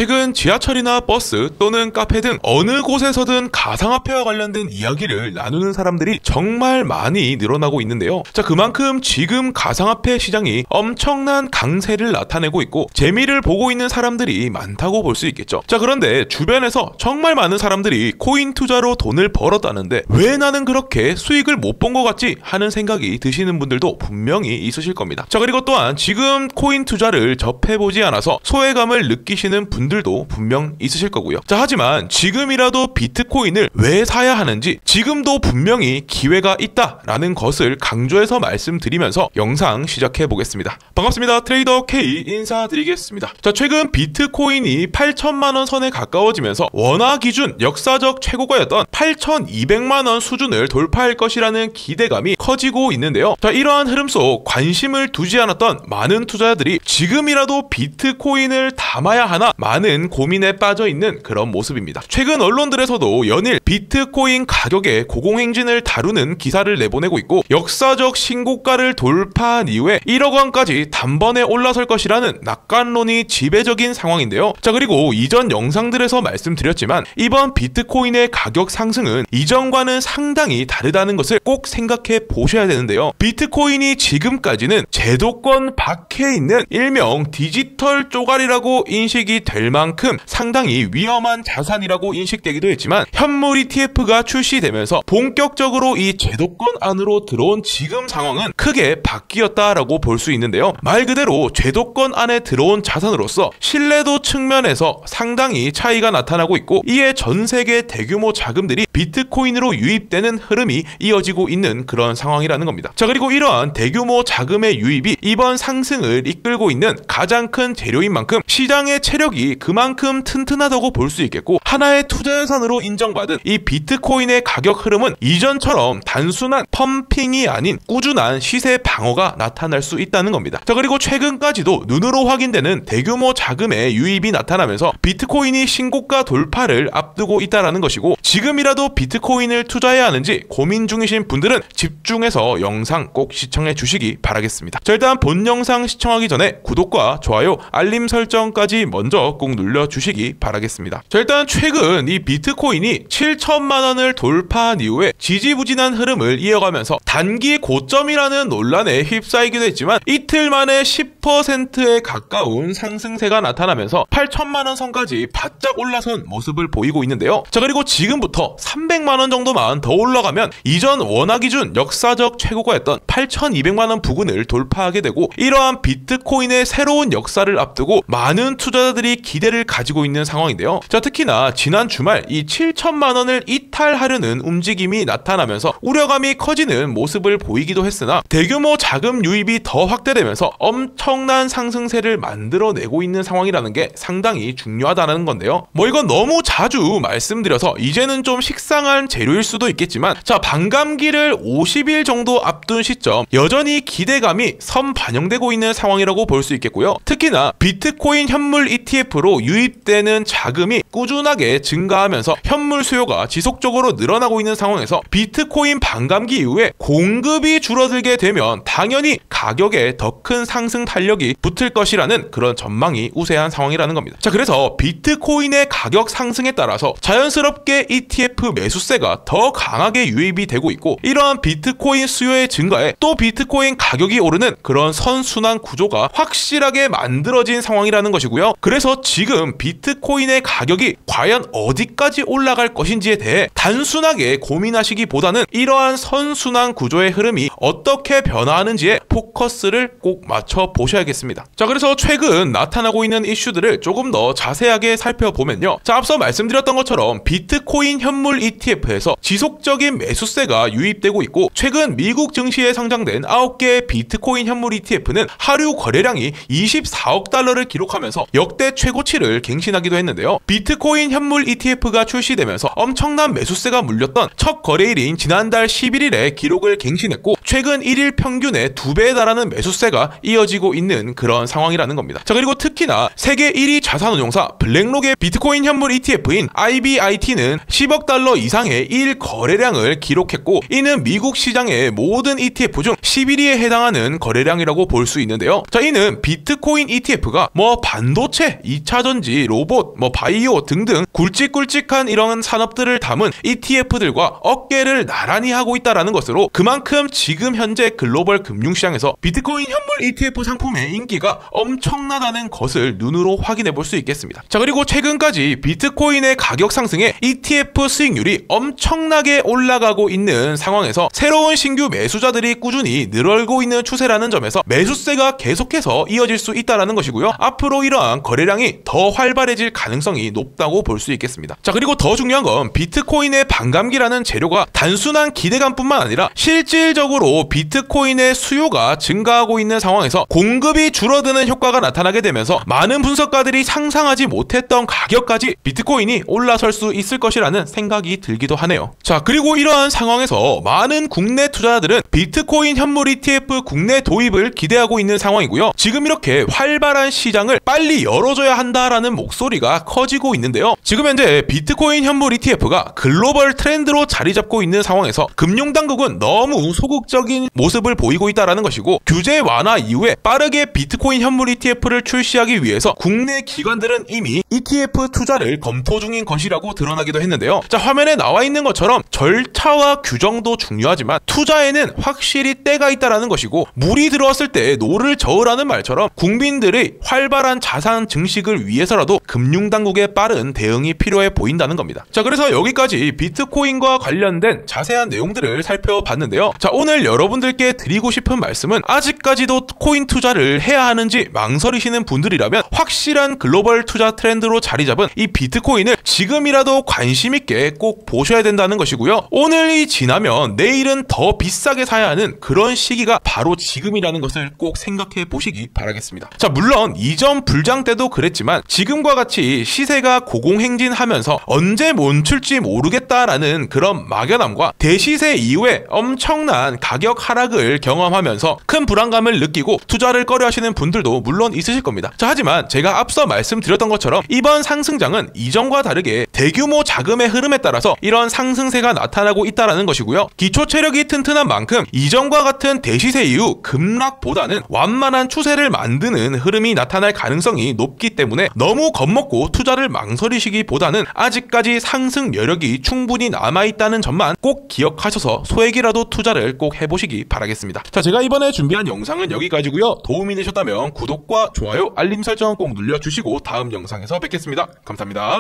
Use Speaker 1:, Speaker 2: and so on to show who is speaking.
Speaker 1: 최근 지하철이나 버스 또는 카페 등 어느 곳에서든 가상화폐와 관련된 이야기를 나누는 사람들이 정말 많이 늘어나고 있는데요. 자, 그만큼 지금 가상화폐 시장이 엄청난 강세를 나타내고 있고 재미를 보고 있는 사람들이 많다고 볼 수 있겠죠. 자, 그런데 주변에서 정말 많은 사람들이 코인 투자로 돈을 벌었다는데 왜 나는 그렇게 수익을 못 본 것 같지 하는 생각이 드시는 분들도 분명히 있으실 겁니다. 자, 그리고 또한 지금 코인 투자를 접해보지 않아서 소외감을 느끼시는 분들도 분명 있으실 거고요. 자, 하지만 지금이라도 비트코인을 왜 사야 하는지, 지금도 분명히 기회가 있다라는 것을 강조해서 말씀드리면서 영상 시작해 보겠습니다. 반갑습니다. 트레이더 K 인사드리겠습니다. 자, 최근 비트코인이 8천만원 선에 가까워지면서 원화 기준 역사적 최고가였던 8,200만원 수준을 돌파할 것이라는 기대감이 커지고 있는데요. 자, 이러한 흐름 속 관심을 두지 않았던 많은 투자자들이 지금이라도 비트코인을 담아야 하나 많은 고민에 빠져 있는 그런 모습입니다. 최근 언론들에서도 연일 비트코인 가격의 고공행진을 다루는 기사를 내보내고 있고, 역사적 신고가를 돌파한 이후에 1억 원까지 단번에 올라설 것이라는 낙관론이 지배적인 상황인데요. 자, 그리고 이전 영상들에서 말씀드렸지만 이번 비트코인의 가격 상승은 이전과는 상당히 다르다는 것을 꼭 생각해 보셔야 되는데요. 비트코인이 지금까지는 제도권 밖에 있는 일명 디지털 쪼가리라고 인식이 될 만큼 상당히 위험한 자산이라고 인식되기도 했지만, 현물 ETF가 출시되면서 본격적으로 이 제도권 안으로 들어온 지금 상황은 크게 바뀌었다라고 볼 수 있는데요. 말 그대로 제도권 안에 들어온 자산으로서 신뢰도 측면에서 상당히 차이가 나타나고 있고, 이에 전 세계 대규모 자금들이 비트코인으로 유입되는 흐름이 이어지고 있는 그런 상황이라는 겁니다. 자, 그리고 이러한 대규모 자금의 유입이 이번 상승을 이끌고 있는 가장 큰 재료인 만큼 시장의 체력이 그만큼 튼튼하다고 볼 수 있겠고, 하나의 투자 자산으로 인정받은 이 비트코인의 가격 흐름은 이전처럼 단순한 펌핑이 아닌 꾸준한 시세 방어가 나타날 수 있다는 겁니다. 자, 그리고 최근까지도 눈으로 확인되는 대규모 자금의 유입이 나타나면서 비트코인이 신고가 돌파를 앞두고 있다는 것이고, 지금이라도 비트코인을 투자해야 하는지 고민 중이신 분들은 집중해서 영상 꼭 시청해 주시기 바라겠습니다. 자, 일단 본 영상 시청하기 전에 구독과 좋아요, 알림 설정까지 먼저 꼭 눌러주시기 바라겠습니다. 자, 일단 최근 이 비트코인이 7천만원을 돌파한 이후에 지지부진한 흐름을 이어가면서 단기 고점이라는 논란에 휩싸이기도 했지만 이틀 만에 10%에 가까운 상승세가 나타나면서 8천만원 선까지 바짝 올라선 모습을 보이고 있는데요. 자, 그리고 지금부터 300만원 정도만 더 올라가면 이전 원화 기준 역사적 최고가였던 8,200만원 부근을 돌파하게 되고, 이러한 비트코인의 새로운 역사를 앞두고 많은 투자자들이 기대를 가지고 있는 상황인데요. 자, 특히나 지난 주말 이 7천만원을 이탈하려는 움직임이 나타나면서 우려감이 커지는 모습을 보이기도 했으나, 대규모 자금 유입이 더 확대되면서 엄청난 상승세를 만들어내고 있는 상황이라는 게 상당히 중요하다는 건데요. 뭐 이건 너무 자주 말씀드려서 이제는 좀 식상한 재료일 수도 있겠지만, 자, 반감기를 50일 정도 앞둔 시점 여전히 기대감이 선반영되고 있는 상황이라고 볼 수 있겠고요. 특히나 비트코인 현물 ETF로 유입되는 자금이 꾸준하게 증가하면서 현물 수요가 지속적으로 늘어나고 있는 상황에서 비트코인 반감기 이후에 공급이 줄어들게 되면 당연히 가격에 더 큰 상승 탄력이 붙을 것이라는 그런 전망이 우세한 상황이라는 겁니다. 자, 그래서 비트코인의 가격 상승에 따라서 자연스럽게 ETF 매수세가 더 강하게 유입이 되고 있고, 이러한 비트코인 수요의 증가에 또 비트코인 가격이 오르는 그런 선순환 구조가 확실하게 만들어진 상황이라는 것이고요. 그래서 지금 비트코인의 가격이 과연 어디까지 올라갈 것인지에 대해 단순하게 고민하시기보다는 이러한 선순환 구조의 흐름이 어떻게 변화하는지에 포커스를 꼭 맞춰 보셔야겠습니다. 자, 그래서 최근 나타나고 있는 이슈들을 조금 더 자세하게 살펴보면요. 자, 앞서 말씀드렸던 것처럼 비트코인 현물 ETF에서 지속적인 매수세가 유입되고 있고, 최근 미국 증시에 상장된 9개의 비트코인 현물 ETF는 하루 거래량이 24억 달러를 기록하면서 역대 최고치를 갱신하기도 했는데요. 비트코인 비트코인 현물 ETF가 출시되면서 엄청난 매수세가 물렸던 첫 거래일인 지난달 11일에 기록을 갱신했고 최근 1일 평균의 2배에 달하는 매수세가 이어지고 있는 그런 상황이라는 겁니다. 자, 그리고 특히나 세계 1위 자산운용사 블랙록의 비트코인 현물 ETF인 IBIT는 10억 달러 이상의 1 거래량을 기록했고 이는 미국 시장의 모든 ETF 중 11위에 해당하는 거래량이라고 볼 수 있는데요. 자, 이는 비트코인 ETF가 반도체, 2차전지, 로봇, 바이오 등등 굵직굵직한 이런 산업들을 담은 ETF들과 어깨를 나란히 하고 있다는 것으로 그만큼 지금 현재 글로벌 금융시장에서 비트코인 현물 ETF 상품의 인기가 엄청나다는 것을 눈으로 확인해 볼 수 있겠습니다. 자, 그리고 최근까지 비트코인의 가격 상승에 ETF 수익률이 엄청나게 올라가고 있는 상황에서 새로운 신규 매수자들이 꾸준히 늘어나고 있는 추세라는 점에서 매수세가 계속해서 이어질 수 있다는 것이고요. 앞으로 이러한 거래량이 더 활발해질 가능성이 높다고 볼 수 있겠습니다. 자, 그리고 더 중요한 건 비트코인의 반감기라는 재료가 단순한 기대감뿐만 아니라 실질적으로 비트코인의 수요가 증가하고 있는 상황에서 공급이 줄어드는 효과가 나타나게 되면서 많은 분석가들이 상상하지 못했던 가격까지 비트코인이 올라설 수 있을 것이라는 생각이 들기도 하네요. 자, 그리고 이러한 상황에서 많은 국내 투자자들은 비트코인 현물 ETF 국내 도입을 기대하고 있는 상황이고요. 지금 이렇게 활발한 시장을 빨리 열어줘야 한다라는 목소리가 커지고 있는데요. 지금 현재 비트코인 현물 ETF가 글로벌 트렌드로 자리 잡고 있는 상황에서 금융당국은 너무 소극적인 모습을 보이고 있다는 것이고 규제 완화 이후에 빠르게 비트코인 현물 ETF를 출시하기 위해서 국내 기관들은 이미 ETF 투자를 검토 중인 것이라고 드러나기도 했는데요. 자, 화면에 나와 있는 것처럼 절차와 규정도 중요하지만 투자에는 확실히 때가 있다는 것이고 물이 들어왔을 때 노를 저으라는 말처럼 국민들의 활발한 자산 증식을 위해서라도 금융당국의 빠른 대응이 필요해 보인다는 겁니다. 자, 그래서 여기까지 비트코인과 관련된 자세한 내용들을 살펴봤는데요. 자, 오늘 여러분들께 드리고 싶은 말씀은 아직까지도 코인 투자를 해야 하는지 망설이시는 분들이라면 확실한 글로벌 투자 트렌드로 자리 잡은 이 비트코인을 지금이라도 관심 있게 꼭 보셔야 된다는 것이고요. 오늘이 지나면 내일은 더 비싸게 사야 하는 그런 시기가 바로 지금이라는 것을 꼭 생각해 보시기 바라겠습니다. 자, 물론 이전 불장 때도 그랬지만 지금과 같이 시세가 고공행진하면서 언제 멈출지 모르겠다라는 그런 막연함과 대시세 이후에 엄청난 가격 하락을 경험하면서 큰 불안감을 느끼고 투자를 꺼려 하시는 분들도 물론 있으실 겁니다. 자, 하지만 제가 앞서 말씀드렸던 것처럼 이번 상승장은 이전과 다르게 대규모 자금의 흐름에 따라서 이런 상승세가 나타나고 있다는 것이고요. 기초 체력이 튼튼한 만큼 이전과 같은 대시세 이후 급락보다는 완만한 추세를 만드는 흐름이 나타날 가능성이 높기 때문에 너무 겁먹고 투자를 망설이시기보다는 아직까지 상승 여력이 충분히 남아있다는 점만 꼭 기억하셔서 소액이라도 투자를 꼭 해보시기 바라겠습니다. 자, 제가 이번에 준비한 영상은 여기까지고요. 도움이 되셨다면 구독과 좋아요, 알림 설정 꼭 눌러주시고 다음 영상에서 뵙겠습니다. 감사합니다.